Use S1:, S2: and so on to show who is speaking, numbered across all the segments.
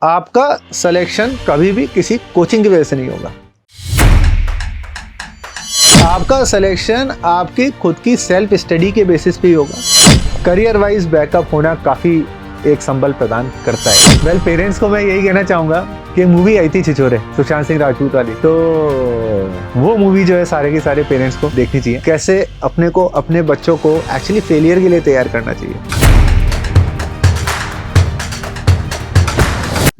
S1: आपका सिलेक्शन कभी भी किसी कोचिंग की वजह से नहीं होगा। आपका सिलेक्शन आपकी खुद की सेल्फ स्टडी के बेसिस पे ही होगा। करियर वाइज बैकअप होना काफ़ी एक संबल प्रदान करता है। वेल, पेरेंट्स को मैं यही कहना चाहूँगा कि मूवी आई थी छिछोरे सुशांत सिंह राजपूत वाली, तो वो मूवी जो है सारे के सारे पेरेंट्स को देखनी चाहिए। कैसे अपने को, अपने बच्चों को एक्चुअली फेलियर के लिए तैयार करना चाहिए।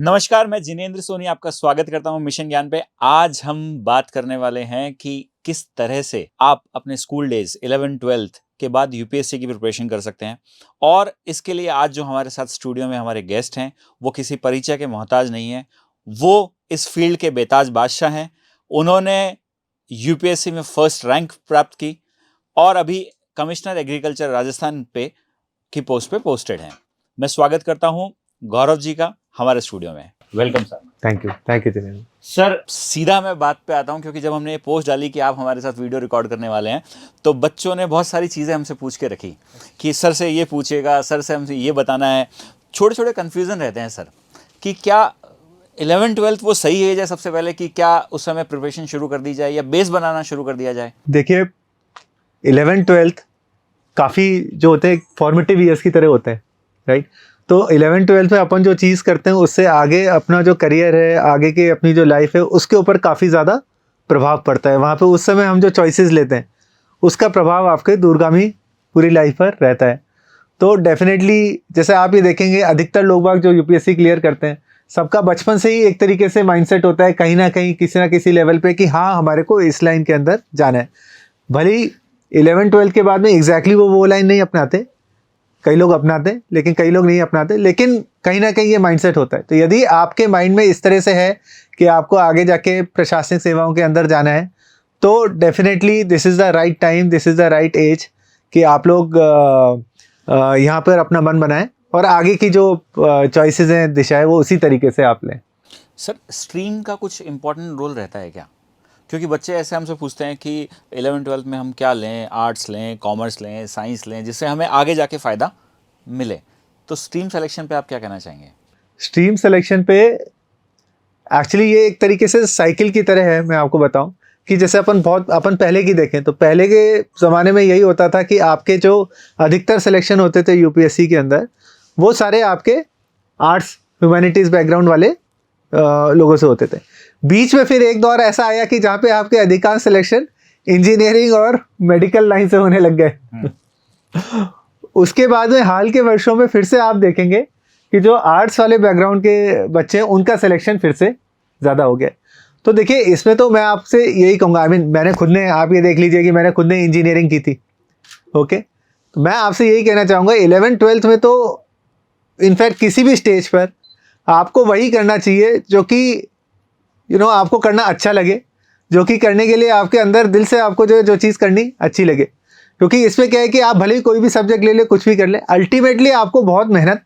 S2: नमस्कार, मैं जिनेंद्र सोनी आपका स्वागत करता हूं मिशन ज्ञान पे। आज हम बात करने वाले हैं कि किस तरह से आप अपने स्कूल डेज 11th-12th के बाद यूपीएससी की प्रिपरेशन कर सकते हैं। और इसके लिए आज जो हमारे साथ स्टूडियो में हमारे गेस्ट हैं वो किसी परिचय के मोहताज नहीं है, वो इस फील्ड के बेताज बादशाह हैं। उन्होंने यूपीएससी में फर्स्ट रैंक प्राप्त की और अभी कमिश्नर एग्रीकल्चर राजस्थान पे की पोस्ट पे पोस्टेड हैं। मैं स्वागत करता हूं गौरव जी का हमारे स्टूडियो में। Welcome sir.
S1: Thank you Jinendra
S2: sir, सीधा मैं बात पे आता हूं क्योंकि जब हमने ये पोस्ट डाली कि आप हमारे साथ वीडियो रिकॉर्ड करने वाले हैं तो बच्चों ने बहुत सारी चीज़ें हमसे पूछ के रखी कि सर से ये पूछेगा, सर से हमसे ये बताना है। छोटे छोटे कन्फ्यूज़न रहते हैं सर कि क्या 11th-12th वो सही एज है सबसे पहले, कि क्या उस समय प्रिपरेशन शुरू कर दी जाए या बेस बनाना शुरू कर दिया जाए?
S1: देखिए, 11th-12th काफ़ी जो होते हैं फॉर्मेटिव ईयर्स की तरह होते हैं, राइट। तो 11th-12th में अपन जो चीज़ करते हैं उससे आगे अपना जो करियर है, आगे की अपनी जो लाइफ है, उसके ऊपर काफ़ी ज़्यादा प्रभाव पड़ता है। वहाँ पे उस समय हम जो चॉइसेस लेते हैं उसका प्रभाव आपके दूरगामी पूरी लाइफ पर रहता है। तो डेफिनेटली जैसे आप ये देखेंगे, अधिकतर लोग बाग जो यूपीएससी क्लियर करते हैं, सबका बचपन से ही एक तरीके से माइंडसेट होता है कहीं ना कहीं किसी ना किसी लेवल पे कि हाँ, हमारे को इस लाइन के अंदर जाना है। भले ही 11th-12th के बाद में एग्जैक्टली वो लाइन नहीं अपनाते, कई लोग अपनाते हैं लेकिन कई लोग नहीं अपनाते, लेकिन कहीं ना कहीं ये माइंडसेट होता है। तो यदि आपके माइंड में इस तरह से है कि आपको आगे जाके प्रशासनिक सेवाओं के अंदर जाना है, तो definitely this is the right time, this is the right age कि आप लोग यहाँ पर अपना मन बनाएं और आगे की जो चॉइसेस हैं, दिशा है, वो उसी तरीके से आप लें।
S2: सर, स्ट्रीम का कुछ इम्पोर्टेंट रोल रहता है क्या? क्योंकि बच्चे ऐसे हमसे पूछते हैं कि 11th-12th में हम क्या लें, आर्ट्स लें, कॉमर्स लें, साइंस लें, जिससे हमें आगे जाके फ़ायदा मिले। तो स्ट्रीम सिलेक्शन पे आप क्या कहना चाहेंगे?
S1: स्ट्रीम सिलेक्शन पे एक्चुअली ये एक तरीके से साइकिल की तरह है। मैं आपको बताऊं कि जैसे अपन पहले की देखें तो पहले के ज़माने में यही होता था कि आपके जो अधिकतर सिलेक्शन होते थे यूपीएससी के अंदर, वो सारे आपके आर्ट्स ह्यूमैनिटीज़ बैकग्राउंड वाले लोगों से होते थे। बीच में फिर एक दौर ऐसा आया कि जहाँ पे आपके अधिकांश सिलेक्शन इंजीनियरिंग और मेडिकल लाइन से होने लग गए। उसके बाद में हाल के वर्षों में फिर से आप देखेंगे कि जो आर्ट्स वाले बैकग्राउंड के बच्चे हैं उनका सिलेक्शन फिर से ज़्यादा हो गया। तो देखिए, इसमें तो मैं आपसे यही कहूँगा, मैंने खुद ने, आप ये देख लीजिए कि मैंने खुद ने इंजीनियरिंग की थी, ओके। तो मैं आपसे यही कहना चाहूँगा, 11th-12th में तो इनफैक्ट किसी भी स्टेज पर आपको वही करना चाहिए जो कि आपको करना अच्छा लगे, जो कि करने के लिए आपके अंदर दिल से आपको जो चीज़ करनी अच्छी लगे। क्योंकि इसमें क्या है कि आप भले ही कोई भी सब्जेक्ट ले ले, कुछ भी कर ले, अल्टीमेटली आपको बहुत मेहनत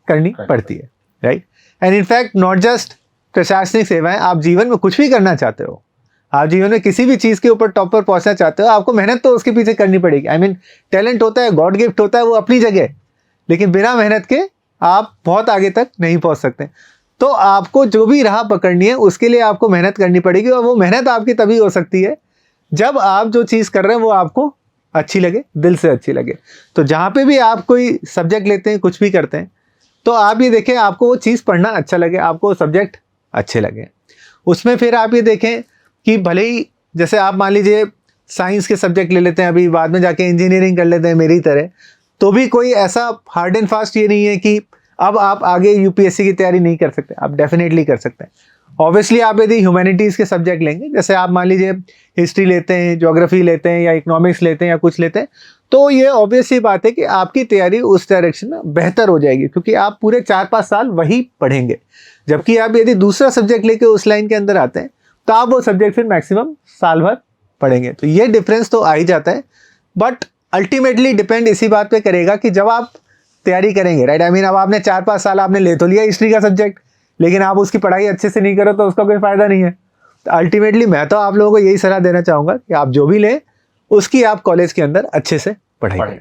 S1: करनी पड़ती है, right. And in fact not just प्रशासनिक सेवाएं, आप जीवन में कुछ भी करना चाहते हो, आप जीवन में किसी भी चीज़ के ऊपर टॉप पर पहुंचना चाहते हो, आपको मेहनत तो उसके पीछे करनी पड़ेगी। आई मीन, टैलेंट होता है, गॉड गिफ्ट होता है, वो अपनी जगह, लेकिन बिना मेहनत के आप बहुत आगे तक नहीं पहुँच सकते। तो आपको जो भी राह पकड़नी है उसके लिए आपको मेहनत करनी पड़ेगी, और वो मेहनत आपकी तभी हो सकती है जब आप जो चीज़ कर रहे हैं वो आपको अच्छी लगे, दिल से अच्छी लगे। तो जहाँ पे भी आप कोई सब्जेक्ट लेते हैं, कुछ भी करते हैं, तो आप ये देखें आपको वो चीज़ पढ़ना अच्छा लगे, आपको सब्जेक्ट अच्छे लगे। उसमें फिर आप ये देखें कि भले ही जैसे आप मान लीजिए साइंस के सब्जेक्ट ले लेते हैं, अभी बाद में जाके इंजीनियरिंग कर लेते हैं मेरी तरह, तो भी कोई ऐसा हार्ड एंड फास्ट ये नहीं है कि अब आप आगे यूपीएससी की तैयारी नहीं कर सकते। आप डेफिनेटली कर सकते हैं। ऑब्वियसली आप यदि ह्यूमैनिटीज़ के सब्जेक्ट लेंगे, जैसे आप मान लीजिए हिस्ट्री लेते हैं, ज्योग्राफी लेते हैं, या इकोनॉमिक्स लेते हैं, या कुछ लेते हैं, तो ये ऑब्वियसली बात है कि आपकी तैयारी उस डायरेक्शन में बेहतर हो जाएगी, क्योंकि आप पूरे 4-5 साल वही पढ़ेंगे। जबकि आप यदि दूसरा सब्जेक्ट लेके उस लाइन के अंदर आते हैं तो आप वो सब्जेक्ट फिर मैक्सिमम साल भर पढ़ेंगे। तो ये डिफरेंस तो आ ही जाता है, बट अल्टीमेटली डिपेंड इसी बात पे करेगा कि जब आप तैयारी करेंगे, राइट। आई मीन, अब आपने 4-5 साल आपने ले तो लिया हिस्ट्री का सब्जेक्ट, लेकिन आप उसकी पढ़ाई अच्छे से नहीं करो तो उसका कोई फ़ायदा नहीं है। तो अल्टीमेटली मैं तो आप लोगों को यही सलाह देना चाहूँगा कि आप जो भी लें उसकी आप कॉलेज के अंदर अच्छे से पढ़ाई करें।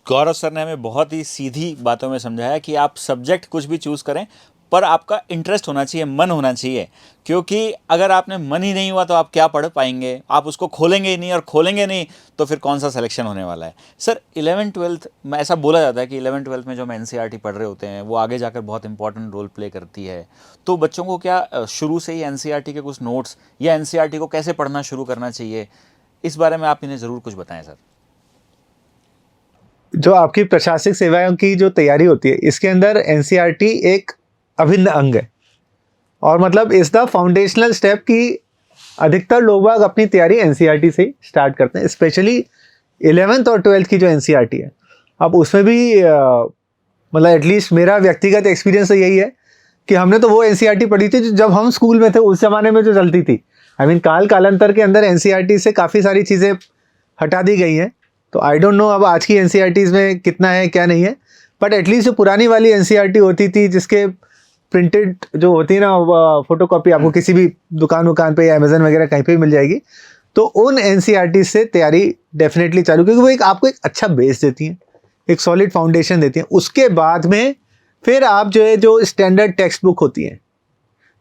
S2: गौरव सर ने हमें बहुत ही सीधी बातों में समझाया कि आप सब्जेक्ट कुछ भी चूज़ करें, पर आपका इंटरेस्ट होना चाहिए, मन होना चाहिए, क्योंकि अगर आपने मन ही नहीं हुआ तो आप क्या पढ़ पाएंगे, आप उसको खोलेंगे ही नहीं, और खोलेंगे नहीं तो फिर कौन सा सिलेक्शन होने वाला है। सर 11th-12th में ऐसा बोला जाता है कि 11th-12th में जो हम एनसीईआरटी पढ़ रहे होते हैं वो आगे जाकर बहुत इंपॉर्टेंट रोल प्ले करती है, तो बच्चों को क्या शुरू से ही एनसीईआरटी के कुछ नोट्स या एनसीईआरटी को कैसे पढ़ना शुरू करना चाहिए, इस बारे में आप इन्हें ज़रूर कुछ बताएं सर।
S1: जो आपकी प्रशासनिक सेवाओं की जो तैयारी होती है, इसके अंदर एनसीईआरटी एक अभिन्न अंग है, और मतलब इस द फाउंडेशनल स्टेप की अधिकतर लोग बाग अपनी तैयारी एनसीईआरटी से ही स्टार्ट करते हैं, स्पेशली 11th और 12th की जो एनसीईआरटी है। अब उसमें भी मतलब एटलीस्ट मेरा व्यक्तिगत एक्सपीरियंस तो यही है कि हमने तो वो एनसीईआरटी पढ़ी थी जो जब हम स्कूल में थे उस जमाने में जो चलती थी। आई मीन कालांतर के अंदर एनसीईआरटी से काफ़ी सारी चीज़ें हटा दी गई हैं, तो आई डोंट नो अब आज की एनसीईआरटीज़ में कितना है क्या नहीं है, बट एटलीस्ट जो पुरानी वाली एनसीईआरटी होती थी जिसके प्रिंटेड जो होती है ना फोटो कॉपी, आपको किसी भी दुकान पे या अमेजन वगैरह कहीं पे भी मिल जाएगी, तो उन एनसीईआरटी से तैयारी डेफिनेटली चालू, क्योंकि वो आपको एक अच्छा बेस देती हैं, एक सॉलिड फाउंडेशन देती हैं। उसके बाद में फिर आप जो स्टैंडर्ड टेक्स्ट बुक होती हैं,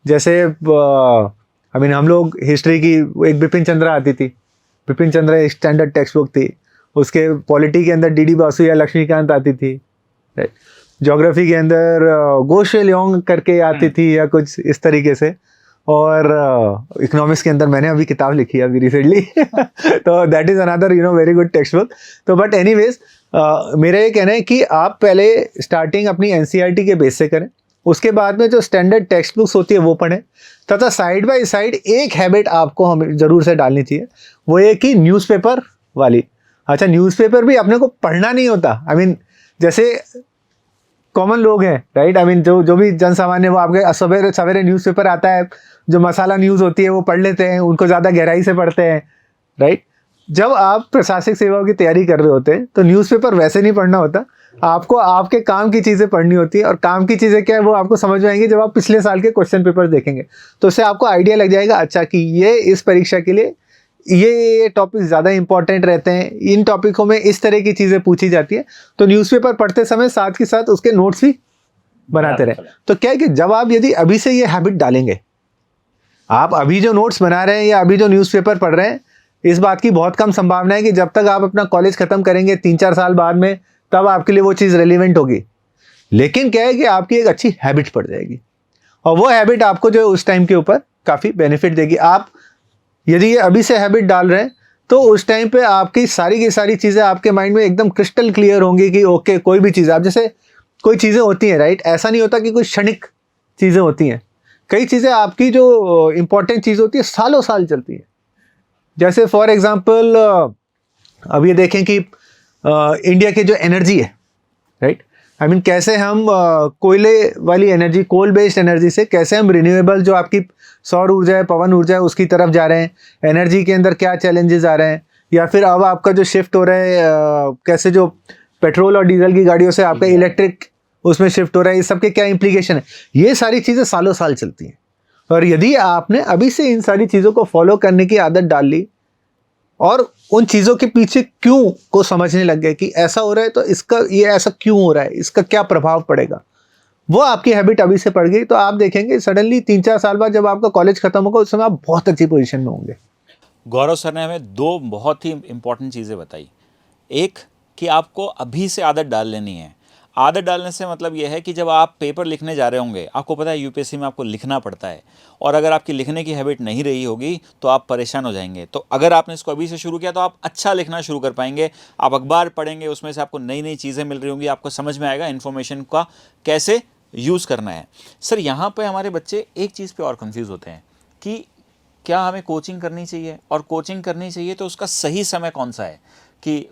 S1: जैसे आई मीन हम लोग हिस्ट्री की एक बिपिन चंद्रा आती थी, बिपिन चंद्रा एक स्टैंडर्ड टेक्स्ट बुक थी। उसके पॉलिटी के अंदर डीडी बासु या लक्ष्मीकांत आती थी, राइट। ज्योग्राफी के अंदर गोशे लियोंग करके आती थी या कुछ इस तरीके से, और इकोनॉमिक्स के अंदर मैंने अभी किताब लिखी है अभी रिसेंटली तो that is another very good text book. तो बट एनीवेज मेरा ये कहना है कि आप पहले स्टार्टिंग अपनी एनसीईआरटी के बेस से करें, उसके बाद में जो स्टैंडर्ड टेक्स्ट बुक्स होती है वो पढ़ें, तथा साइड बाय साइड एक हैबिट आपको हमें ज़रूर से डालनी चाहिए, वो ये कि न्यूज़पेपर वाली। अच्छा, न्यूज़पेपर भी अपने को पढ़ना नहीं होता, आई मीन जैसे कॉमन लोग हैं, राइट, आई मीन जो भी जन सामान्य, वो आपके सवेरे सवेरे न्यूज़पेपर आता है, जो मसाला न्यूज़ होती है वो पढ़ लेते हैं, उनको ज़्यादा गहराई से पढ़ते हैं, राइट। जब आप प्रशासनिक सेवाओं की तैयारी कर रहे होते हैं तो न्यूज़पेपर वैसे नहीं पढ़ना होता, आपको आपके काम की चीज़ें पढ़नी होती है, और काम की चीज़ें क्या है वो आपको समझ में आएंगी जब आप पिछले साल के क्वेश्चन पेपर देखेंगे, तो उससे आपको आइडिया लग जाएगा, अच्छा कि ये इस परीक्षा के लिए ये टॉपिक ज़्यादा इंपॉर्टेंट रहते हैं, इन टॉपिकों में इस तरह की चीज़ें पूछी जाती है। तो न्यूज़पेपर पढ़ते समय साथ के साथ उसके नोट्स भी बनाते रहें। तो क्या है कि जब आप यदि अभी से ये हैबिट डालेंगे, आप अभी जो नोट्स बना रहे हैं या अभी जो न्यूज़पेपर पढ़ रहे हैं, इस बात की बहुत कम संभावना है कि जब तक आप अपना कॉलेज ख़त्म करेंगे 3-4 साल बाद में, तब आपके लिए वो चीज़ रेलिवेंट होगी। लेकिन क्या है कि आपकी एक अच्छी हैबिट पड़ जाएगी, और वो हैबिट आपको जो है उस टाइम के ऊपर काफ़ी बेनिफिट देगी। आप यदि ये अभी से हैबिट डाल रहे हैं तो उस टाइम पे आपकी सारी की सारी चीज़ें आपके माइंड में एकदम क्रिस्टल क्लियर होंगी कि ओके, कोई भी चीज़, आप जैसे कोई चीज़ें होती हैं, राइट, ऐसा नहीं होता कि कोई क्षणिक चीज़ें होती हैं, कई चीज़ें आपकी जो इम्पोर्टेंट चीज़ होती है सालों साल चलती है। जैसे फॉर एग्जांपल अब ये देखें कि इंडिया की जो एनर्जी है, राइट, आई मीन कैसे हम कोयले वाली एनर्जी, कोल बेस्ड एनर्जी से कैसे हम रिन्यूएबल जो आपकी सौर ऊर्जा है, पवन ऊर्जा है, उसकी तरफ जा रहे हैं, एनर्जी के अंदर क्या चैलेंजेस आ रहे हैं, या फिर अब आपका जो शिफ्ट हो रहा है कैसे जो पेट्रोल और डीजल की गाड़ियों से आपका इलेक्ट्रिक उसमें शिफ्ट हो रहा है, इस सब के क्या इम्प्लीकेशन है, ये सारी चीज़ें सालों साल चलती हैं। और यदि आपने अभी से इन सारी चीज़ों को फॉलो करने की आदत डाल ली और उन चीज़ों के पीछे क्यों को समझने लग गए कि ऐसा हो रहा है तो इसका ये ऐसा क्यों हो रहा है, इसका क्या प्रभाव पड़ेगा, वो आपकी हैबिट अभी से पड़ गई, तो आप देखेंगे सडनली 3-4 साल बाद जब आपका कॉलेज खत्म होगा उस समय आप बहुत अच्छी पोजीशन में होंगे।
S2: गौरव सर ने हमें दो बहुत ही इंपॉर्टेंट चीज़ें बताई। एक कि आपको अभी से आदत डाल लेनी है। आदत डालने से मतलब यह है कि जब आप पेपर लिखने जा रहे होंगे, आपको पता है यूपीएससी में आपको लिखना पड़ता है, और अगर आपकी लिखने की हैबिट नहीं रही होगी तो आप परेशान हो जाएंगे। तो अगर आपने इसको अभी से शुरू किया तो आप अच्छा लिखना शुरू कर पाएंगे। आप अखबार पढ़ेंगे, उसमें से आपको नई नई चीज़ें मिल रही होंगी, आपको समझ में आएगा इन्फॉर्मेशन का कैसे यूज़ करना है। सर यहाँ पर हमारे बच्चे एक चीज़ पर और कन्फ्यूज़ होते हैं कि क्या हमें कोचिंग करनी चाहिए, और कोचिंग करनी चाहिए तो उसका सही समय कौन सा है, कि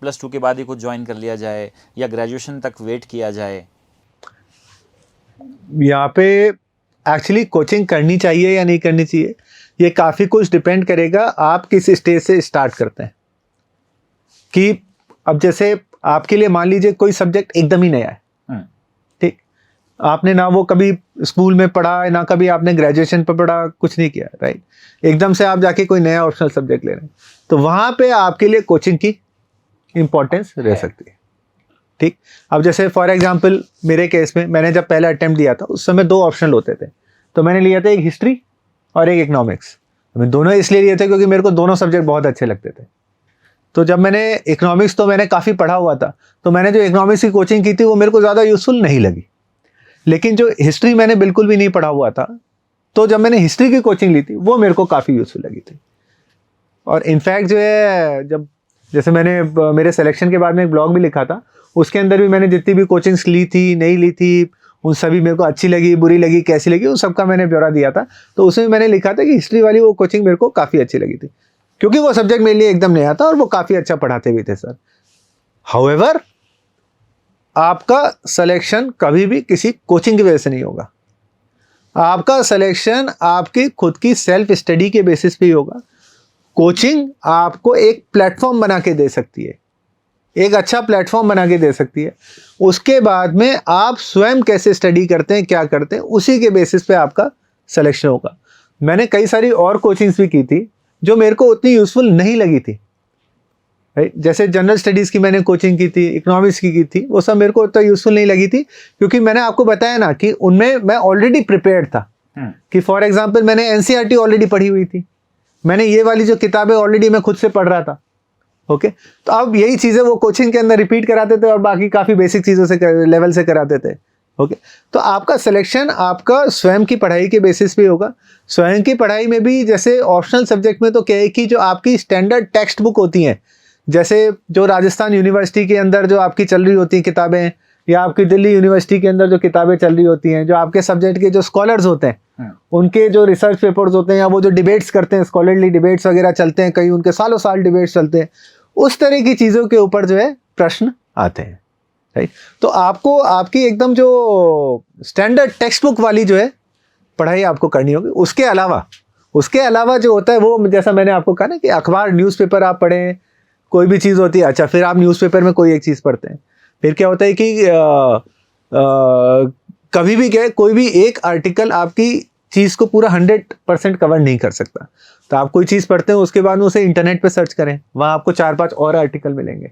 S2: +2 के बाद ही कुछ ज्वाइन कर लिया जाए या ग्रेजुएशन तक वेट किया जाए।
S1: यहाँ पे एक्चुअली कोचिंग करनी चाहिए या नहीं करनी चाहिए, ये काफ़ी कुछ डिपेंड करेगा आप किस स्टेज से स्टार्ट करते हैं। कि अब जैसे आपके लिए मान लीजिए कोई सब्जेक्ट एकदम ही नया है, ठीक, आपने ना वो कभी स्कूल में पढ़ा, ना कभी आपने ग्रेजुएशन पर पढ़ा, कुछ नहीं किया, राइट, एकदम से आप जाके कोई नया ऑप्शनल सब्जेक्ट ले रहे हैं, तो वहाँ पे आपके लिए कोचिंग की इम्पोर्टेंस रह सकती है। ठीक। अब जैसे फॉर एग्जांपल मेरे केस में मैंने जब पहला अटेम्प्ट दिया था उस समय 2 ऑप्शन होते थे, तो मैंने लिया था एक हिस्ट्री और एक इकोनॉमिक्स। मैं दोनों इसलिए लिए थे क्योंकि मेरे को दोनों सब्जेक्ट बहुत अच्छे लगते थे। तो जब मैंने इकोनॉमिक्स तो मैंने काफ़ी पढ़ा हुआ था, तो मैंने जो इकोनॉमिक्स की कोचिंग की थी वो मेरे को ज़्यादा यूज़फुल नहीं लगी। लेकिन जो हिस्ट्री मैंने बिल्कुल भी नहीं पढ़ा हुआ था, तो जब मैंने हिस्ट्री की कोचिंग ली थी वो मेरे को काफ़ी यूज़फुल लगी थी। और इनफैक्ट जो है, जब जैसे मैंने मेरे सिलेक्शन के बाद में एक ब्लॉग भी लिखा था, उसके अंदर भी मैंने जितनी भी कोचिंग्स ली थी, नहीं ली थी, उन सभी मेरे को अच्छी लगी, बुरी लगी, कैसी लगी, उन सबका मैंने ब्यौरा दिया था। तो उसमें मैंने लिखा था कि हिस्ट्री वाली वो कोचिंग मेरे को काफ़ी अच्छी लगी थी, क्योंकि वो सब्जेक्ट मेरे लिए एकदम नया था और वो काफ़ी अच्छा पढ़ाते भी थे सर। हाउएवर, आपका सिलेक्शन कभी भी किसी कोचिंग की वजह से नहीं होगा। आपका सिलेक्शन आपकी खुद की सेल्फ स्टडी के बेसिस पे ही होगा। कोचिंग आपको एक प्लेटफॉर्म बना के दे सकती है, एक अच्छा प्लेटफॉर्म बना के दे सकती है। उसके बाद में आप स्वयं कैसे स्टडी करते हैं, क्या करते हैं, उसी के बेसिस पे आपका सिलेक्शन होगा। मैंने कई सारी और कोचिंग्स भी की थी जो मेरे को उतनी यूज़फुल नहीं लगी थी, राइट। जैसे जनरल स्टडीज़ की मैंने कोचिंग की थी, इकोनॉमिक्स की थी, वो सब मेरे को उतना यूज़फुल नहीं लगी थी, क्योंकि मैंने आपको बताया ना कि उनमें मैं ऑलरेडी प्रिपेयर्ड था। कि फॉर एग्जाम्पल मैंने एनसीईआरटी ऑलरेडी पढ़ी हुई थी, मैंने ये वाली जो किताबें ऑलरेडी मैं खुद से पढ़ रहा था। ओके, तो अब यही चीज़ें वो कोचिंग के अंदर रिपीट कराते थे और बाकी काफ़ी बेसिक चीज़ों से लेवल से कराते थे। ओके, तो आपका सिलेक्शन आपका स्वयं की पढ़ाई के बेसिस पे होगा। स्वयं की पढ़ाई में भी जैसे ऑप्शनल सब्जेक्ट में तो क्या है कि जो आपकी स्टैंडर्ड टेक्स्ट बुक होती हैं, जैसे जो राजस्थान यूनिवर्सिटी के अंदर जो आपकी चल रही होती हैं किताबें, या आपकी दिल्ली यूनिवर्सिटी के अंदर जो किताबें चल रही होती हैं, जो आपके सब्जेक्ट के जो स्कॉलर्स होते हैं उनके जो रिसर्च पेपर्स होते हैं, या वो जो डिबेट्स करते हैं, स्कॉलरली डिबेट्स वगैरह चलते हैं, कई उनके सालों साल डिबेट्स चलते हैं, उस तरह की चीज़ों के ऊपर जो है प्रश्न आते हैं, राइट। तो आपको आपकी एकदम जो स्टैंडर्ड टेक्स्ट बुक वाली जो है पढ़ाई आपको करनी होगी। उसके अलावा जो होता है वो, जैसा मैंने आपको कहा ना कि अखबार, न्यूज़पेपर आप पढ़ें, कोई भी चीज़ होती है, अच्छा फिर आप न्यूज़पेपर में कोई एक चीज़ पढ़ते हैं, फिर क्या होता है कि कभी भी क्या है, कोई भी एक आर्टिकल आपकी चीज़ को पूरा 100% कवर नहीं कर सकता। तो आप कोई चीज़ पढ़ते हैं, उसके बाद में उसे इंटरनेट पे सर्च करें, वहाँ आपको 4-5 और आर्टिकल मिलेंगे,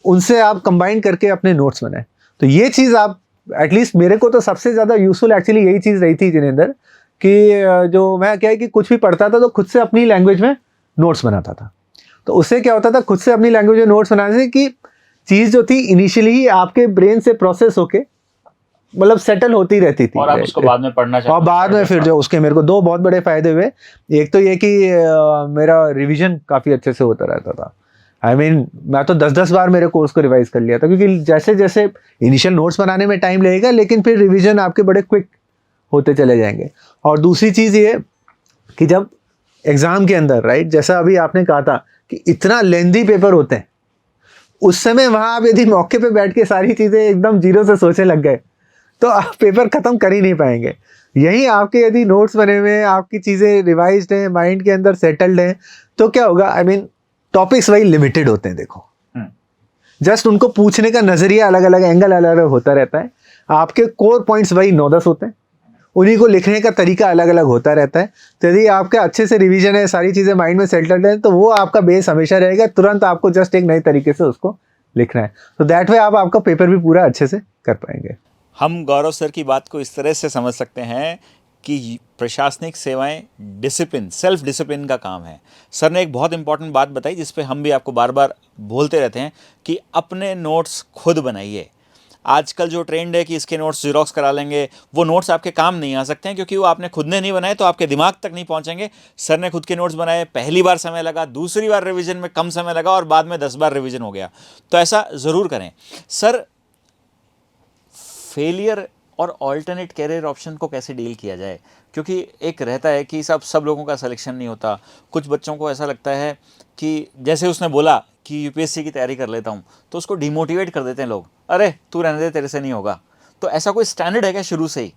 S1: उनसे आप कंबाइन करके अपने नोट्स बनाएं। तो ये चीज़ आप, एटलीस्ट मेरे को तो सबसे ज़्यादा यूजफुल एक्चुअली यही चीज़ रही थी जिनेंद्र, कि जो मैं क्या है कि कुछ भी पढ़ता था तो खुद से अपनी लैंग्वेज में नोट्स बनाता था। तो उससे क्या होता था, खुद से अपनी लैंग्वेज में नोट्स बनाने से कि चीज़ जो थी इनिशियली ही आपके ब्रेन से प्रोसेस होके मतलब सेटल होती रहती थी,
S2: और आप उसको बाद में पढ़ना चाहते,
S1: और बाद में फिर जो उसके मेरे को 2 बहुत बड़े फायदे हुए। एक तो ये कि मेरा रिवीजन काफ़ी अच्छे से होता रहता था। I mean, मैं तो 10-10 बार मेरे कोर्स को रिवाइज कर लिया था, क्योंकि जैसे जैसे इनिशियल नोट्स बनाने में टाइम लगेगा, लेकिन फिर रिवीजन आपके बड़े क्विक होते चले जाएंगे। और दूसरी चीज़ ये कि जब एग्ज़ाम के अंदर, राइट, जैसा अभी आपने कहा था कि इतना लेंदी पेपर होते हैं, उस समय वहाँ आप यदि मौके पे बैठ के सारी चीज़ें एकदम जीरो से सोचने लग गए तो आप पेपर ख़त्म कर ही नहीं पाएंगे। यहीं आपके यदि नोट्स बने हुए हैं, आपकी चीज़ें रिवाइज्ड हैं, माइंड के अंदर सेटल्ड हैं, तो क्या होगा, आई मीन टॉपिक्स वही लिमिटेड होते हैं। देखो, जस्ट उनको पूछने का नज़रिया अलग अलग, एंगल अलग अलग होता रहता है। आपके कोर पॉइंट्स वही 9-10 होते हैं, उन्हीं को लिखने का तरीका अलग अलग होता रहता है। तो यदि आपके अच्छे से रिवीजन है, सारी चीज़ें माइंड में सेटल्ड है, तो वो आपका बेस हमेशा रहेगा। तुरंत आपको जस्ट एक नए तरीके से उसको लिखना है, तो दैट वे आप आपका पेपर भी पूरा अच्छे से कर पाएंगे।
S2: हम गौरव सर की बात को इस तरह से समझ सकते हैं कि प्रशासनिक सेवाएं डिसिप्लिन, सेल्फ डिसिप्लिन का काम है। सर ने एक बहुत इंपॉर्टेंट बात बताई जिस पे हम भी आपको बार बार बोलते रहते हैं कि अपने नोट्स खुद बनाइए। आजकल जो ट्रेंड है कि इसके नोट्स ज़ेरॉक्स करा लेंगे, वो नोट्स आपके काम नहीं आ सकते हैं, क्योंकि वो आपने खुद ने नहीं बनाए तो आपके दिमाग तक नहीं पहुंचेंगे। सर ने खुद के नोट्स बनाए, पहली बार समय लगा, दूसरी बार रिवीजन में कम समय लगा और बाद में 10 बार रिवीजन हो गया। तो ऐसा ज़रूर करें। सर, फेलियर और ऑल्टरनेट कैरियर ऑप्शन को कैसे डील किया जाए, क्योंकि एक रहता है कि सब लोगों का सिलेक्शन नहीं होता। कुछ बच्चों को ऐसा लगता है कि जैसे उसने बोला कि यूपीएससी की तैयारी कर लेता हूँ, तो उसको डिमोटिवेट कर देते हैं लोग, अरे तू रहने दे, तेरे से नहीं होगा। तो ऐसा कोई स्टैंडर्ड है क्या शुरू से ही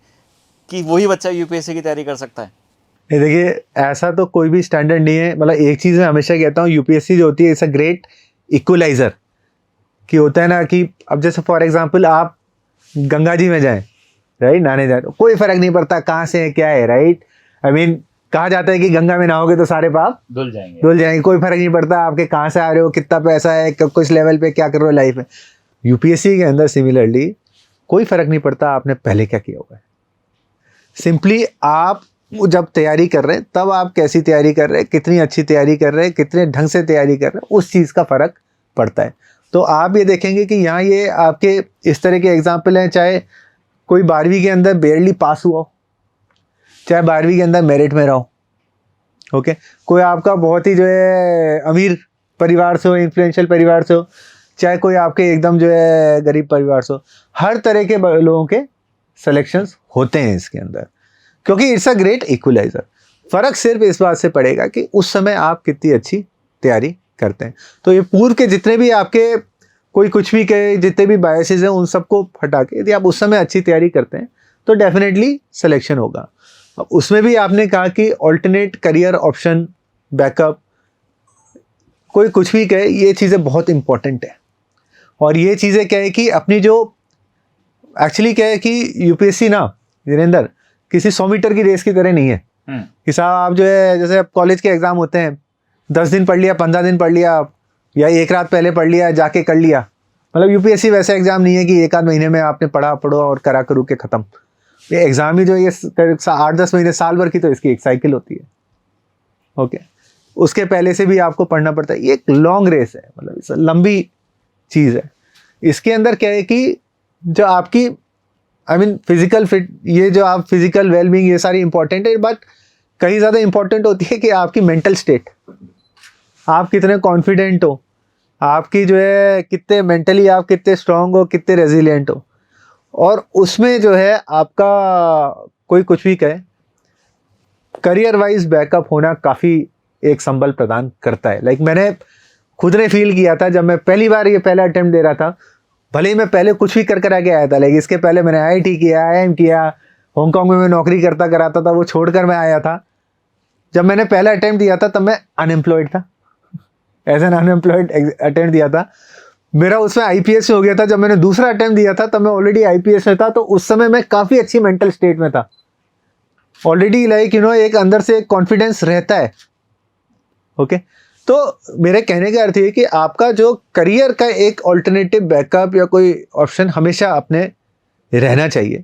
S2: कि वही बच्चा यूपीएससी की तैयारी कर सकता है?
S1: नहीं, देखिए, ऐसा तो कोई भी स्टैंडर्ड नहीं है। मतलब एक चीज़ मैं हमेशा कहता हूँ, यूपीएससी जो होती है इट्स अ ग्रेट इक्वलाइजर। कि होता है ना कि अब जैसे फॉर एग्जांपल आप गंगा जी में जाएं, राइट, नहाने जाए, तो कोई फर्क नहीं पड़ता कहाँ से है, क्या है, राइट। आई मीन कहा जाता है कि गंगा में नहाओगे तो सारे पाप धुल जाएंगे, कोई फर्क नहीं पड़ता आपके कहाँ से आ रहे हो, कितना पैसा है, किस लेवल पे क्या कर रहे हो लाइफ में। यूपीएससी के अंदर सिमिलरली कोई फर्क नहीं पड़ता आपने पहले क्या किया हुआ है। सिंपली आप जब तैयारी कर रहे हैं तब आप कैसी तैयारी कर रहे हैं, कितनी अच्छी तैयारी कर रहे हैं, कितने ढंग से तैयारी कर रहे हैं, उस चीज़ का फ़र्क पड़ता है। तो आप ये देखेंगे कि यहाँ ये आपके इस तरह के एग्जाम्पल हैं, चाहे कोई 12वीं के अंदर बेयरली पास हुआ हो, चाहे 12वीं के अंदर मेरिट में रहो, ओके, कोई आपका बहुत ही जो है अमीर परिवार से हो, इन्फ्लुएंशियल परिवार से हो, चाहे कोई आपके एकदम जो है गरीब परिवार से हो, हर तरह के लोगों के सिलेक्शंस होते हैं इसके अंदर, क्योंकि इट्स अ ग्रेट इक्वलाइजर। फ़र्क सिर्फ इस बात से पड़ेगा कि उस समय आप कितनी अच्छी तैयारी करते हैं। तो ये पूर्व के जितने भी आपके कोई कुछ भी कहे, जितने भी बायसेस हैं, उन सबको हटा के यदि आप उस समय अच्छी तैयारी करते हैं तो डेफिनेटली सिलेक्शन होगा। अब उसमें भी आपने कहा कि ऑल्टरनेट करियर ऑप्शन, बैकअप, कोई कुछ भी कहे, ये चीज़ें बहुत इंपॉर्टेंट है। और ये चीज़ें क्या है कि अपनी जो एक्चुअली क्या है कि यूपीएससी ना वीरेंद्र किसी 100 मीटर की रेस की तरह नहीं है कि साहब आप जो है जैसे अब कॉलेज के एग्ज़ाम होते हैं, 10 दिन पढ़ लिया, 15 दिन पढ़ लिया, या एक रात पहले पढ़ लिया, जाके कर लिया। मतलब यूपीएससी वैसा एग्ज़ाम नहीं है कि एक आध महीने में आपने पढ़ो और करा करू के ख़त्म। ये एग्ज़ाम ही जो ये 8-10 महीने, साल भर की तो इसकी एक साइकिल होती है, ओके। उसके पहले से भी आपको पढ़ना पड़ता है। ये एक लॉन्ग रेस है, मतलब लंबी चीज़ है। इसके अंदर क्या है कि जो आपकी फिजिकल फिट, ये जो आप फिजिकल वेलबींग, ये सारी इंपॉर्टेंट है, बट कहीं ज़्यादा इंपॉर्टेंट होती है कि आपकी मेंटल स्टेट, आप कितने कॉन्फिडेंट हो, आपकी जो है कितने मेंटली आप कितने स्ट्रांग हो, कितने रेजिलिएंट हो। और उसमें जो है आपका कोई कुछ भी कहे, करियर वाइज बैकअप होना काफ़ी एक संबल प्रदान करता है। लाइक मैंने खुद ने फील किया था जब मैं पहली बार ये पहला अटेम्प्ट दे रहा था, भले ही मैं पहले कुछ भी कर आके आया था, लेकिन इसके पहले मैंने IIT किया, IIM किया, हांगकांग में मैं नौकरी कराता था, वो छोड़कर मैं आया था। जब मैंने पहला अटेम्प्ट दिया था तब मैं अनएम्प्लॉयड था, एज एन अनएम्प्लॉयड अटेम्प्ट दिया था। मेरा उसमें IPS हो गया था। जब मैंने दूसरा अटेम्प्ट दिया था तब मैं ऑलरेडी IPS में था, तो उस समय मैं काफ़ी अच्छी मेंटल स्टेट में था ऑलरेडी, लाइक एक अंदर से एक कॉन्फिडेंस रहता है, ओके। तो मेरे कहने का अर्थ ये कि आपका जो करियर का एक ऑल्टरनेटिव बैकअप या कोई ऑप्शन हमेशा अपने रहना चाहिए,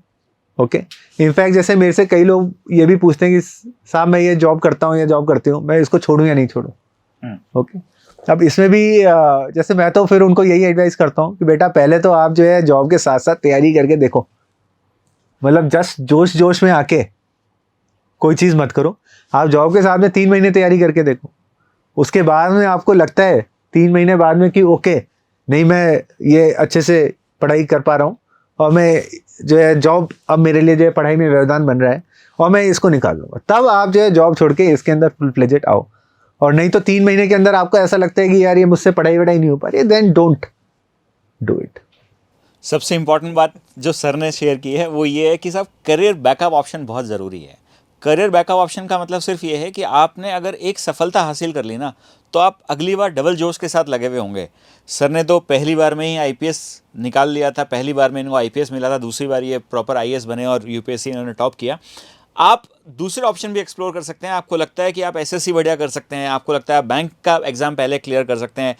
S1: ओके। इनफैक्ट जैसे मेरे से कई लोग ये भी पूछते हैं कि साहब मैं ये जॉब करता हूँ या जॉब करती हूँ, मैं इसको छोड़ूं या नहीं छोड़ूं, ओके। अब इसमें भी जैसे मैं तो फिर उनको यही एडवाइस करता हूँ कि बेटा पहले तो आप जो है जॉब के साथ साथ तैयारी करके देखो, मतलब जस्ट जोश में आके कोई चीज़ मत करो। आप जॉब के साथ में 3 महीने तैयारी करके देखो, उसके बाद में आपको लगता है 3 महीने बाद में कि ओके नहीं, मैं ये अच्छे से पढ़ाई कर पा रहा हूँ और मैं जो है जॉब अब मेरे लिए जो है पढ़ाई में व्यवधान बन रहा है और मैं इसको निकाल लूँगा, तब आप जो है जॉब छोड़ के इसके अंदर फुल फ्लेजेड आओ। और नहीं तो 3 महीने के अंदर आपको ऐसा लगता है कि यार ये मुझसे पढ़ाई वढ़ाई नहीं हो पा रही है, देन डोंट डू इट।
S2: सबसे इम्पॉर्टेंट बात जो सर ने शेयर की है वो ये है कि साहब करियर बैकअप ऑप्शन बहुत ज़रूरी है। करियर बैकअप ऑप्शन का मतलब सिर्फ ये है कि आपने अगर एक सफलता हासिल कर ली ना, तो आप अगली बार डबल जोश के साथ लगे हुए होंगे। सर ने तो पहली बार में ही IPS निकाल लिया था, पहली बार में इनको IPS मिला था, दूसरी बार ये प्रॉपर IAS बने और UPSC इन्होंने टॉप किया। आप दूसरे ऑप्शन भी एक्सप्लोर कर सकते हैं। आपको लगता है कि आप SSC बढ़िया कर सकते हैं, आपको लगता है आप बैंक का एग्ज़ाम पहले क्लियर कर सकते हैं,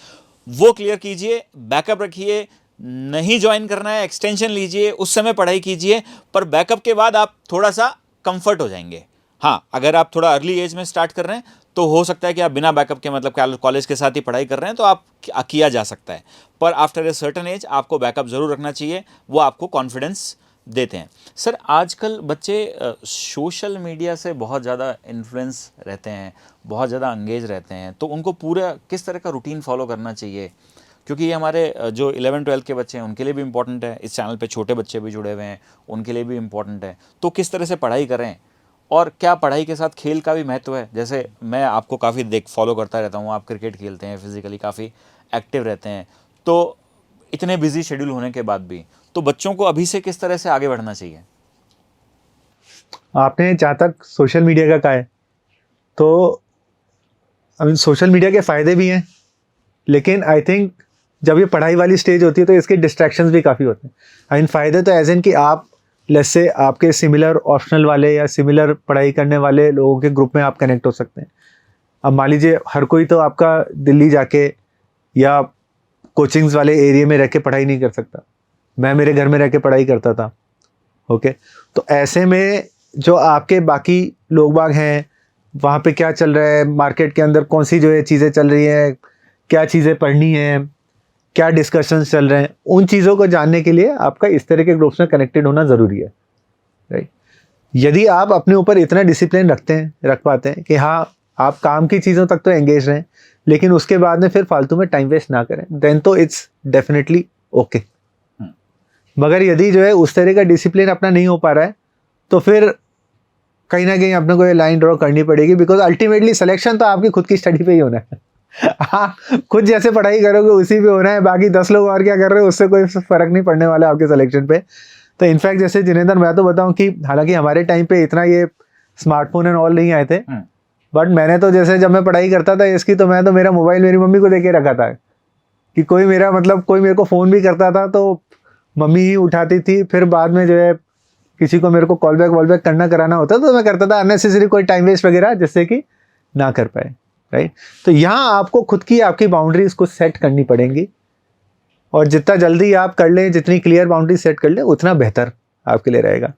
S2: वो क्लियर कीजिए, बैकअप रखिए। नहीं ज्वाइन करना है, एक्सटेंशन लीजिए, उस समय पढ़ाई कीजिए, पर बैकअप के बाद आप थोड़ा सा कंफर्ट हो जाएंगे। हाँ, अगर आप थोड़ा अर्ली एज में स्टार्ट कर रहे हैं तो हो सकता है कि आप बिना बैकअप के, मतलब कॉलेज के साथ ही पढ़ाई कर रहे हैं, तो आप किया जा सकता है। पर आफ्टर ए सर्टन एज आपको बैकअप ज़रूर रखना चाहिए, वो आपको कॉन्फिडेंस देते हैं। सर आजकल बच्चे सोशल मीडिया से बहुत ज़्यादा इन्फ्लुएंस रहते हैं, बहुत ज़्यादा एंगेज रहते हैं, तो उनको पूरा किस तरह का रूटीन फॉलो करना चाहिए? क्योंकि ये हमारे जो 11-12 के बच्चे हैं उनके लिए भी इम्पोर्टेंट है, इस चैनल पे छोटे बच्चे भी जुड़े हुए हैं, उनके लिए भी इम्पोर्टेंट है। तो किस तरह से पढ़ाई करें और क्या पढ़ाई के साथ खेल का भी महत्व है? जैसे मैं आपको काफ़ी फॉलो करता रहता हूँ, आप क्रिकेट खेलते हैं, फिजिकली काफ़ी एक्टिव रहते हैं, तो इतने बिजी शेड्यूल होने के बाद भी तो बच्चों को अभी से किस तरह से आगे बढ़ना चाहिए?
S1: आपने जहाँ तक सोशल मीडिया का कहा है, तो सोशल मीडिया के फ़ायदे भी हैं, लेकिन आई थिंक जब ये पढ़ाई वाली स्टेज होती है तो इसके डिस्ट्रैक्शंस भी काफ़ी होते हैं। फ़ायदे तो एज इन कि आप लेट्स से आपके सिमिलर ऑप्शनल वाले या सिमिलर पढ़ाई करने वाले लोगों के ग्रुप में आप कनेक्ट हो सकते हैं। अब मान लीजिए हर कोई तो आपका दिल्ली जाके या कोचिंग्स वाले एरिया में रह के पढ़ाई नहीं कर सकता, मैं मेरे घर में रह के पढ़ाई करता था। ओके, तो ऐसे में जो आपके बाकी लोग बाग हैं, वहाँ पे क्या चल रहा है मार्केट के अंदर, कौन सी जो है चीज़ें चल रही हैं, क्या चीज़ें पढ़नी हैं, क्या डिस्कशंस चल रहे हैं, उन चीज़ों को जानने के लिए आपका इस तरह के ग्रुप्स में कनेक्टेड होना ज़रूरी है, राइट। यदि आप अपने ऊपर इतना डिसिप्लिन रख पाते हैं कि हाँ आप काम की चीज़ों तक तो एंगेज रहें, लेकिन उसके बाद में फिर फालतू में टाइम वेस्ट ना करें, देन तो इट्स डेफिनेटली ओके। मगर यदि जो है उस तरह का डिसिप्लिन अपना नहीं हो पा रहा है, तो फिर कहीं ना कहीं अपने को ये लाइन ड्रॉ करनी पड़ेगी, बिकॉज अल्टीमेटली सिलेक्शन तो आपकी खुद की स्टडी पे ही होना है। आप खुद जैसे पढ़ाई करोगे उसी पे होना है, बाकी 10 लोग और क्या कर रहे हो उससे कोई फर्क नहीं पड़ने वाला आपके सिलेक्शन पे। तो इनफैक्ट जैसे जिनेंद्र, मैं तो बताऊं कि हालांकि हमारे टाइम पे इतना ये स्मार्टफोन एंड ऑल नहीं आए थे, बट मैंने तो जैसे जब मैं पढ़ाई करता था इसकी, तो मैं तो मेरा मोबाइल मेरी मम्मी को दे के रखा था कि कोई मेरा मतलब कोई मेरे को फ़ोन भी करता था तो मम्मी ही उठाती थी। फिर बाद में जो है किसी को मेरे को कॉल बैक कराना होता तो मैं करता था, अननेसेसरी कोई टाइम वेस्ट वगैरह जिससे कि ना कर पाए, राइट। तो यहाँ आपको खुद की आपकी बाउंड्रीज को सेट करनी पड़ेंगी, और जितना जल्दी आप कर लें, जितनी क्लियर बाउंड्री सेट कर लें, उतना बेहतर आपके लिए रहेगा।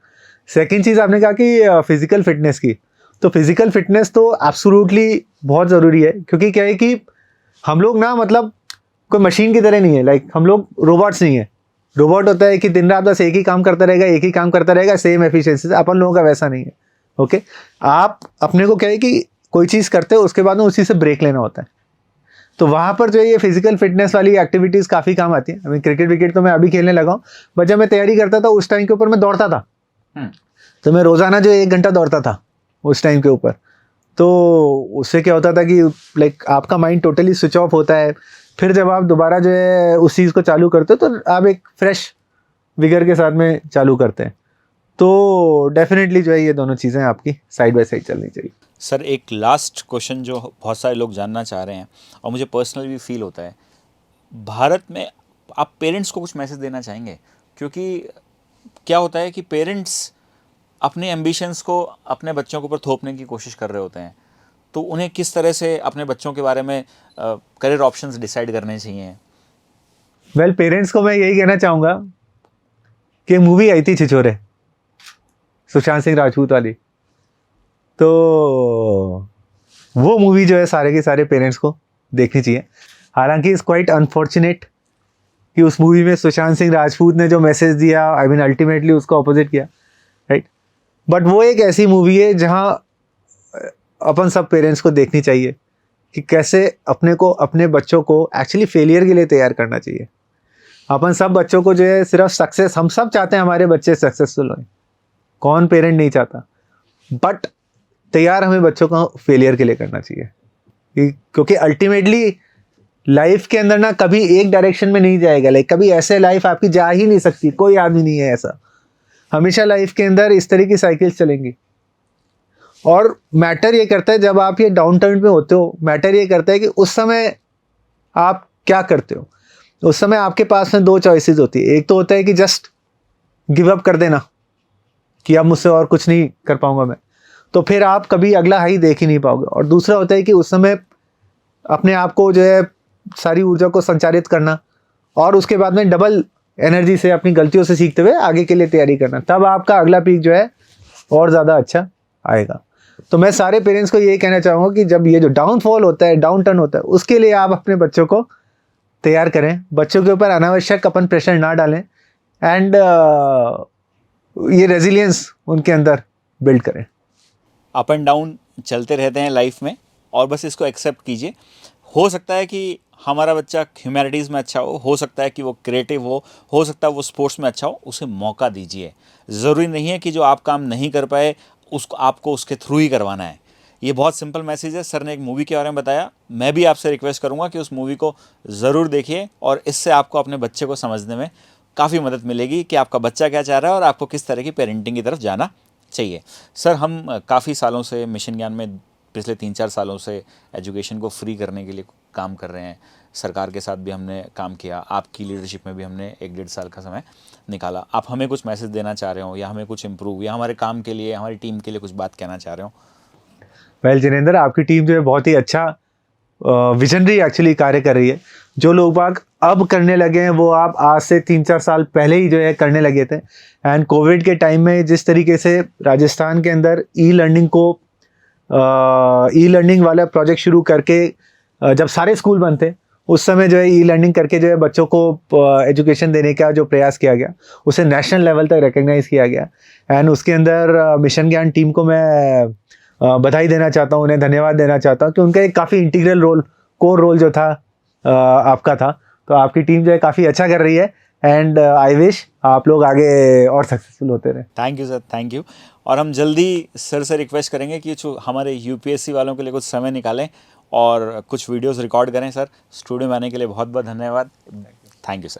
S1: सेकेंड चीज़ आपने कहा कि फिजिकल फिटनेस की, तो फिजिकल फिटनेस तो एब्सोल्युटली बहुत ज़रूरी है, क्योंकि क्या है कि हम लोग ना मतलब कोई मशीन की तरह नहीं है, लाइक हम लोग रोबोट्स नहीं है। रोबोट होता है कि दिन रात बस एक ही काम करता रहेगा सेम एफिशिएंसी से, अपन लोगों का वैसा नहीं है। ओके, आप अपने को क्या है कि कोई चीज़ करते हो उसके बाद में उसी से ब्रेक लेना होता है, तो वहाँ पर जो है ये फिजिकल फिटनेस वाली एक्टिविटीज़ काफ़ी काम आती है। अभी क्रिकेट विकेट तो मैं अभी खेलने लगा हूँ, बट जब मैं तैयारी करता था उस टाइम के ऊपर मैं दौड़ता था, तो मैं रोज़ाना जो 1 घंटा दौड़ता था उस टाइम के ऊपर। तो उससे क्या होता था कि लाइक आपका माइंड टोटली स्विच ऑफ होता है, फिर जब आप दोबारा जो है उस चीज़ को चालू करते हो तो आप एक फ्रेश विगर के साथ में चालू करते हैं। तो डेफिनेटली जो है ये दोनों चीज़ें आपकी साइड बाय साइड चलनी चाहिए।
S2: सर एक लास्ट क्वेश्चन जो बहुत सारे लोग जानना चाह रहे हैं और मुझे पर्सनली भी फील होता है, भारत में आप पेरेंट्स को कुछ मैसेज देना चाहेंगे? क्योंकि क्या होता है कि पेरेंट्स अपने एम्बिशंस को अपने बच्चों के ऊपर थोपने की कोशिश कर रहे होते हैं, तो उन्हें किस तरह से अपने बच्चों के बारे में करियर ऑप्शंस डिसाइड करने चाहिए?
S1: वेल, पेरेंट्स को मैं यही कहना चाहूँगा कि मूवी आई थी छिछोरे, सुशांत सिंह राजपूत वाली, तो वो मूवी जो है सारे के सारे पेरेंट्स को देखनी चाहिए। हालांकि इट्स क्वाइट अनफॉर्चुनेट कि उस मूवी में सुशांत सिंह राजपूत ने जो मैसेज दिया, आई मीन अल्टीमेटली उसको अपोजिट किया, राइट। बट वो एक ऐसी मूवी है जहाँ अपन सब पेरेंट्स को देखनी चाहिए कि कैसे अपने को, अपने बच्चों को एक्चुअली फेलियर के लिए तैयार करना चाहिए। अपन सब बच्चों को जो है सिर्फ सक्सेस, हम सब चाहते हैं हमारे बच्चे सक्सेसफुल हों, कौन पेरेंट नहीं चाहता, बट तैयार हमें बच्चों को फेलियर के लिए करना चाहिए, क्योंकि अल्टीमेटली लाइफ के अंदर ना कभी एक डायरेक्शन में नहीं जाएगा। लाइक कभी ऐसे लाइफ आपकी जा ही नहीं सकती, कोई आदमी नहीं है ऐसा, हमेशा लाइफ के अंदर इस तरह की साइकिल्स चलेंगी। और मैटर ये करता है जब आप ये डाउन टर्न पे होते हो, मैटर ये करता है कि उस समय आप क्या करते हो। उस समय आपके पास में 2 चॉइसेस होती है, एक तो होता है कि जस्ट गिव अप कर देना कि अब मुझसे और कुछ नहीं कर पाऊंगा मैं, तो फिर आप कभी अगला हाई देख ही नहीं पाओगे। और दूसरा होता है कि उस समय अपने आप को जो है सारी ऊर्जा को संचारित करना, और उसके बाद में डबल एनर्जी से अपनी गलतियों से सीखते हुए आगे के लिए तैयारी करना, तब आपका अगला पीक जो है और ज़्यादा अच्छा आएगा। तो मैं सारे पेरेंट्स को यही कहना चाहूँगा कि जब ये जो डाउनफॉल होता है, डाउन टर्न होता है, उसके लिए आप अपने बच्चों को तैयार करें, बच्चों के ऊपर अनावश्यक अपन प्रेशर ना डालें, एंड ये रेजिलियंस उनके अंदर बिल्ड करें।
S2: अप एंड डाउन चलते रहते हैं लाइफ में, और बस इसको एक्सेप्ट कीजिए। हो सकता है कि हमारा बच्चा ह्यूमैनिटीज़ में अच्छा हो सकता है कि वो क्रिएटिव हो सकता है वो स्पोर्ट्स में अच्छा हो, उसे मौका दीजिए। ज़रूरी नहीं है कि जो आप काम नहीं कर पाए उसको आपको उसके थ्रू ही करवाना है। ये बहुत सिंपल मैसेज है। सर ने एक मूवी के बारे में बताया, मैं भी आपसे रिक्वेस्ट करूँगा कि उस मूवी को ज़रूर देखिए, और इससे आपको अपने बच्चे को समझने में काफ़ी मदद मिलेगी कि आपका बच्चा क्या चाह रहा है और आपको किस तरह की पेरेंटिंग की तरफ जाना चाहिए। सर, हम काफ़ी सालों से मिशन ज्ञान में, पिछले 3-4 सालों से एजुकेशन को फ्री करने के लिए काम कर रहे हैं। सरकार के साथ भी हमने काम किया, आपकी लीडरशिप में भी हमने 1-1.5 साल का समय निकाला। आप हमें कुछ मैसेज देना चाह रहे हो, या हमें कुछ इम्प्रूव, या हमारे काम के लिए, हमारी टीम के लिए कुछ बात कहना चाह रहे हो?
S1: वेल जिनेंद्र, आपकी टीम जो है बहुत ही अच्छा विजनरी एक्चुअली कार्य कर रही है। जो लोग बाग अब करने लगे हैं वो आप आज से 3-4 साल पहले ही जो है करने लगे थे। एंड कोविड के टाइम में जिस तरीके से राजस्थान के अंदर ई लर्निंग वाला प्रोजेक्ट शुरू करके जब सारे स्कूल बंद थे उस समय जो है ई लर्निंग करके जो है बच्चों को एजुकेशन देने का जो प्रयास किया गया उसे नेशनल लेवल तक रिकग्नाइज किया गया। एंड उसके अंदर मिशन ज्ञान टीम को मैं बधाई देना चाहता हूँ, उन्हें धन्यवाद देना चाहता हूँ कि उनका एक काफ़ी इंटीग्रल रोल, कोर रोल जो था आपका था। तो आपकी टीम जो है काफ़ी अच्छा कर रही है एंड आई विश आप लोग आगे और सक्सेसफुल होते रहे।
S2: Thank you sir, thank you. और हम जल्दी सर से रिक्वेस्ट करेंगे कि जो हमारे यूपीएससी वालों के लिए कुछ समय निकालें और कुछ वीडियोस रिकॉर्ड करें। सर, स्टूडियो में आने के लिए बहुत बहुत धन्यवाद। Thank you sir.